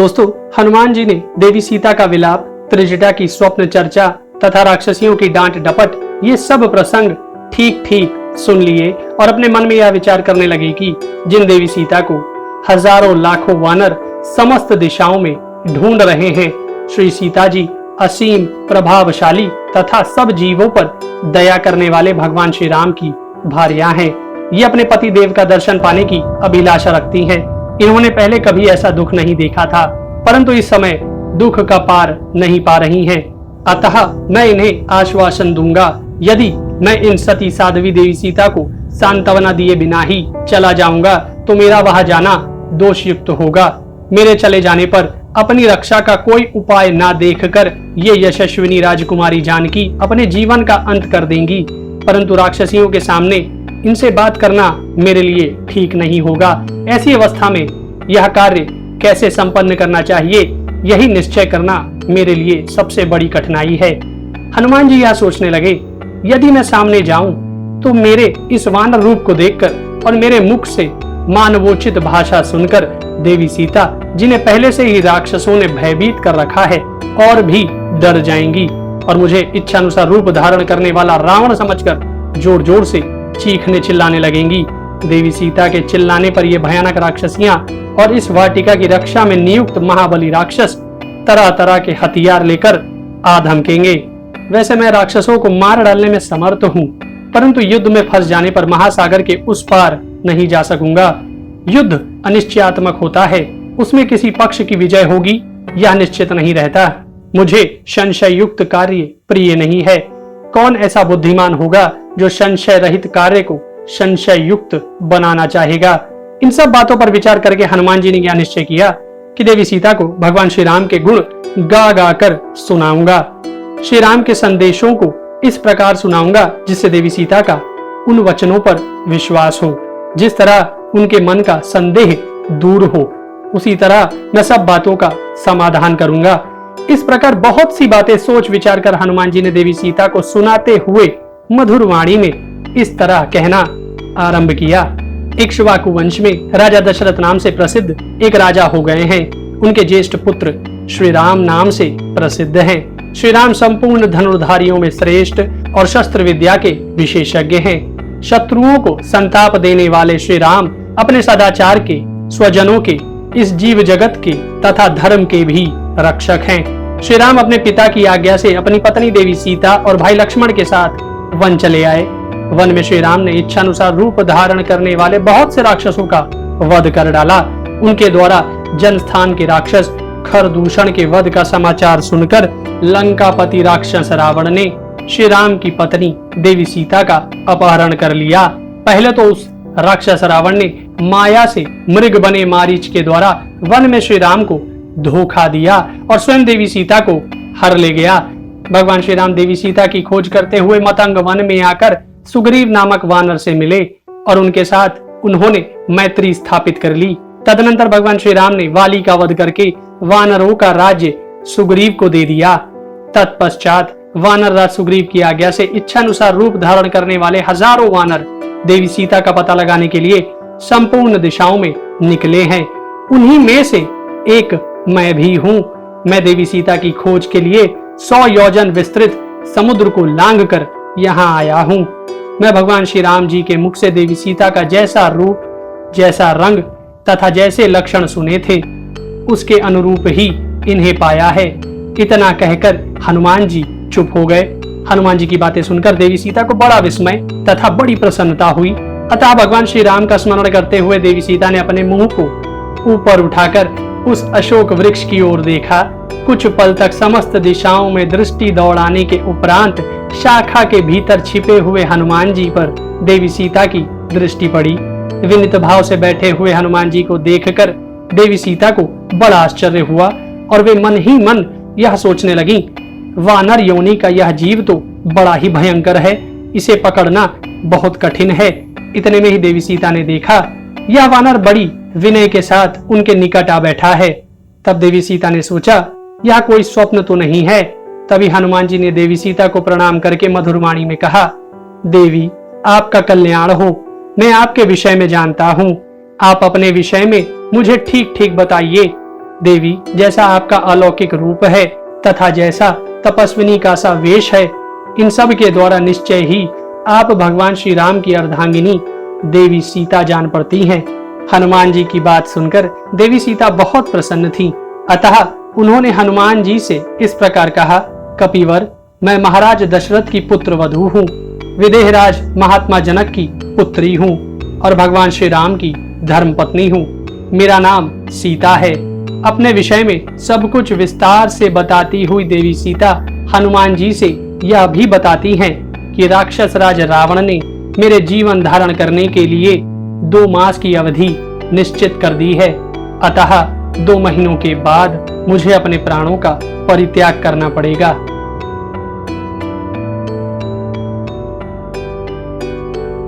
दोस्तों, हनुमान जी ने देवी सीता का विलाप, त्रिजटा की स्वप्न चर्चा तथा राक्षसियों की डांट डपट, ये सब प्रसंग ठीक ठीक सुन लिए और अपने मन में यह विचार करने लगे कि जिन देवी सीता को हजारों लाखों वानर समस्त दिशाओं में ढूंढ रहे हैं, श्री सीता जी असीम प्रभावशाली तथा सब जीवों पर दया करने वाले भगवान श्री राम की भार्या हैं। ये अपने पति देव का दर्शन पाने की अभिलाषा रखती हैं। इन्होंने पहले कभी ऐसा दुख नहीं देखा था, परंतु इस समय दुख का पार नहीं पा रही हैं। अतः मैं इन्हें आश्वासन दूंगा, यदि मैं इन सती साध्वी देवी सीता को सांत्वना दिए बिना ही चला जाऊंगा तो मेरा वहां जाना दोषयुक्त होगा। मेरे चले जाने पर अपनी रक्षा का कोई उपाय ना देखकर ये यशस्विनी राजकुमारी जानकी अपने जीवन का अंत कर देंगी, परंतु राक्षसियों के सामने इनसे बात करना मेरे लिए ठीक नहीं होगा। ऐसी अवस्था में यह कार्य कैसे संपन्न करना चाहिए, यही निश्चय करना मेरे लिए सबसे बड़ी कठिनाई है। हनुमान जी यह सोचने लगे, यदि मैं सामने जाऊं तो मेरे इस वानर रूप को देखकर और मेरे मुख से मानवोचित भाषा सुनकर देवी सीता, जिन्हें पहले से ही राक्षसों ने भयभीत कर रखा है, और भी डर जाएंगी और मुझे इच्छानुसार रूप धारण करने वाला रावण समझकर जोर जोर से चीखने चिल्लाने लगेंगी। देवी सीता के चिल्लाने पर ये भयानक राक्षसियां और इस वाटिका की रक्षा में नियुक्त महाबली राक्षस तरह तरह के हथियार लेकर आ धमकेंगे। वैसे मैं राक्षसों को मार डालने में समर्थ हूँ, परंतु युद्ध में फंस जाने पर महासागर के उस पार नहीं जा सकूंगा। युद्ध अनिश्चयात्मक होता है, उसमें किसी पक्ष की विजय होगी यह निश्चित नहीं रहता। मुझे संशय युक्त कार्य प्रिय नहीं है। कौन ऐसा बुद्धिमान होगा जो संशय रहित कार्य को संशय युक्त बनाना चाहेगा। इन सब बातों पर विचार करके हनुमान जी ने यह निश्चय किया कि देवी सीता को भगवान श्री राम के गुण गा गा कर सुनाऊंगा। श्री राम के संदेशों को इस प्रकार सुनाऊंगा जिससे देवी सीता का उन वचनों पर विश्वास हो। जिस तरह उनके मन का संदेह दूर हो, उसी तरह मैं सब बातों का समाधान करूंगा। इस प्रकार बहुत सी बातें सोच विचार कर हनुमान जी ने देवी सीता को सुनाते हुए मधुर वाणी में इस तरह कहना आरंभ किया। इक्ष्वाकु वंश में राजा दशरथ नाम से प्रसिद्ध एक राजा हो गए हैं। उनके ज्येष्ठ पुत्र श्री राम नाम से प्रसिद्ध हैं। श्री राम संपूर्ण धनुर्धारियों में श्रेष्ठ और शस्त्र विद्या के विशेषज्ञ हैं। शत्रुओं को संताप देने वाले श्री राम अपने सदाचार के, स्वजनों के, इस जीव जगत के तथा धर्म के भी रक्षक हैं। श्री राम अपने पिता की आज्ञा से अपनी पत्नी देवी सीता और भाई लक्ष्मण के साथ वन चले आए। वन में श्री राम ने इच्छानुसार रूप धारण करने वाले बहुत से राक्षसों का वध कर डाला। उनके द्वारा जनस्थान के राक्षस खरदूषण के वध का समाचार सुनकर लंकापति राक्षस रावण ने श्री राम की पत्नी देवी सीता का अपहरण कर लिया। पहले तो उस राक्षस रावण ने माया से मृग बने मारीच के द्वारा वन में श्री राम को धोखा दिया और स्वयं देवी सीता को हर ले गया। भगवान श्री राम देवी सीता की खोज करते हुए मतंग वन में आकर सुग्रीव नामक वानर से मिले और उनके साथ उन्होंने मैत्री स्थापित कर ली। तदनंतर भगवान श्री राम ने वाली का वध करके वानरों का राज्य सुग्रीव को दे दिया। तत्पश्चात वानर राज सुग्रीव की आज्ञा से इच्छानुसार रूप धारण करने वाले हजारों वानर देवी सीता का पता लगाने के लिए संपूर्ण दिशाओं में निकले हैं। उन्हीं में से एक मैं भी हूँ। मैं देवी सीता की खोज के लिए 100 योजन विस्तृत समुद्र को लांघ कर यहाँ आया हूँ। मैं भगवान श्री राम जी के मुख से देवी सीता का जैसा रूप, जैसा रंग तथा जैसे लक्षण सुने थे, उसके अनुरूप ही इन्हें पाया है। इतना कहकर हनुमान जी चुप हो गए। हनुमान जी की बातें सुनकर देवी सीता को बड़ा विस्मय तथा बड़ी प्रसन्नता हुई। अतः भगवान श्री राम का स्मरण करते हुए देवी सीता ने अपने मुंह को ऊपर उठाकर उस अशोक वृक्ष की ओर देखा। कुछ पल तक समस्त दिशाओं में दृष्टि दौड़ाने के उपरांत शाखा के भीतर छिपे हुए हनुमान जी पर देवी सीता की दृष्टि पड़ी। विनीत भाव से बैठे हुए हनुमान जी को देखकर देवी सीता को बड़ा आश्चर्य हुआ और वे मन ही मन यह सोचने लगी, वानर योनि का यह जीव तो बड़ा ही भयंकर है, इसे पकड़ना बहुत कठिन है। इतने में ही देवी सीता ने देखा यह वानर बड़ी विनय के साथ उनके निकट आ बैठा है। तब देवी सीता ने सोचा यह कोई स्वप्न तो नहीं है। तभी हनुमान जी ने देवी सीता को प्रणाम करके मधुर वाणी में कहा, देवी आपका कल्याण हो। मैं आपके विषय में जानता हूँ, आप अपने विषय में मुझे ठीक ठीक बताइए। देवी, जैसा आपका अलौकिक रूप है तथा जैसा तपस्विनी का सा वेश है, इन सब के द्वारा निश्चय ही आप भगवान श्री राम की अर्धांगिनी देवी सीता जान पड़ती हैं। हनुमान जी की बात सुनकर देवी सीता बहुत प्रसन्न थी। अतः उन्होंने हनुमान जी से इस प्रकार कहा, कपिवर, मैं महाराज दशरथ की पुत्र वधू हूँ, विदेहराज महात्मा जनक की पुत्री हूँ और भगवान श्री राम की धर्म पत्नी हूँ। मेरा नाम सीता है। अपने विषय में सब कुछ विस्तार से बताती हुई देवी सीता हनुमान जी से यह भी बताती हैं कि राक्षस राज रावण ने मेरे जीवन धारण करने के लिए 2 मास की अवधि निश्चित कर दी है। अतः 2 महीनों के बाद मुझे अपने प्राणों का परित्याग करना पड़ेगा।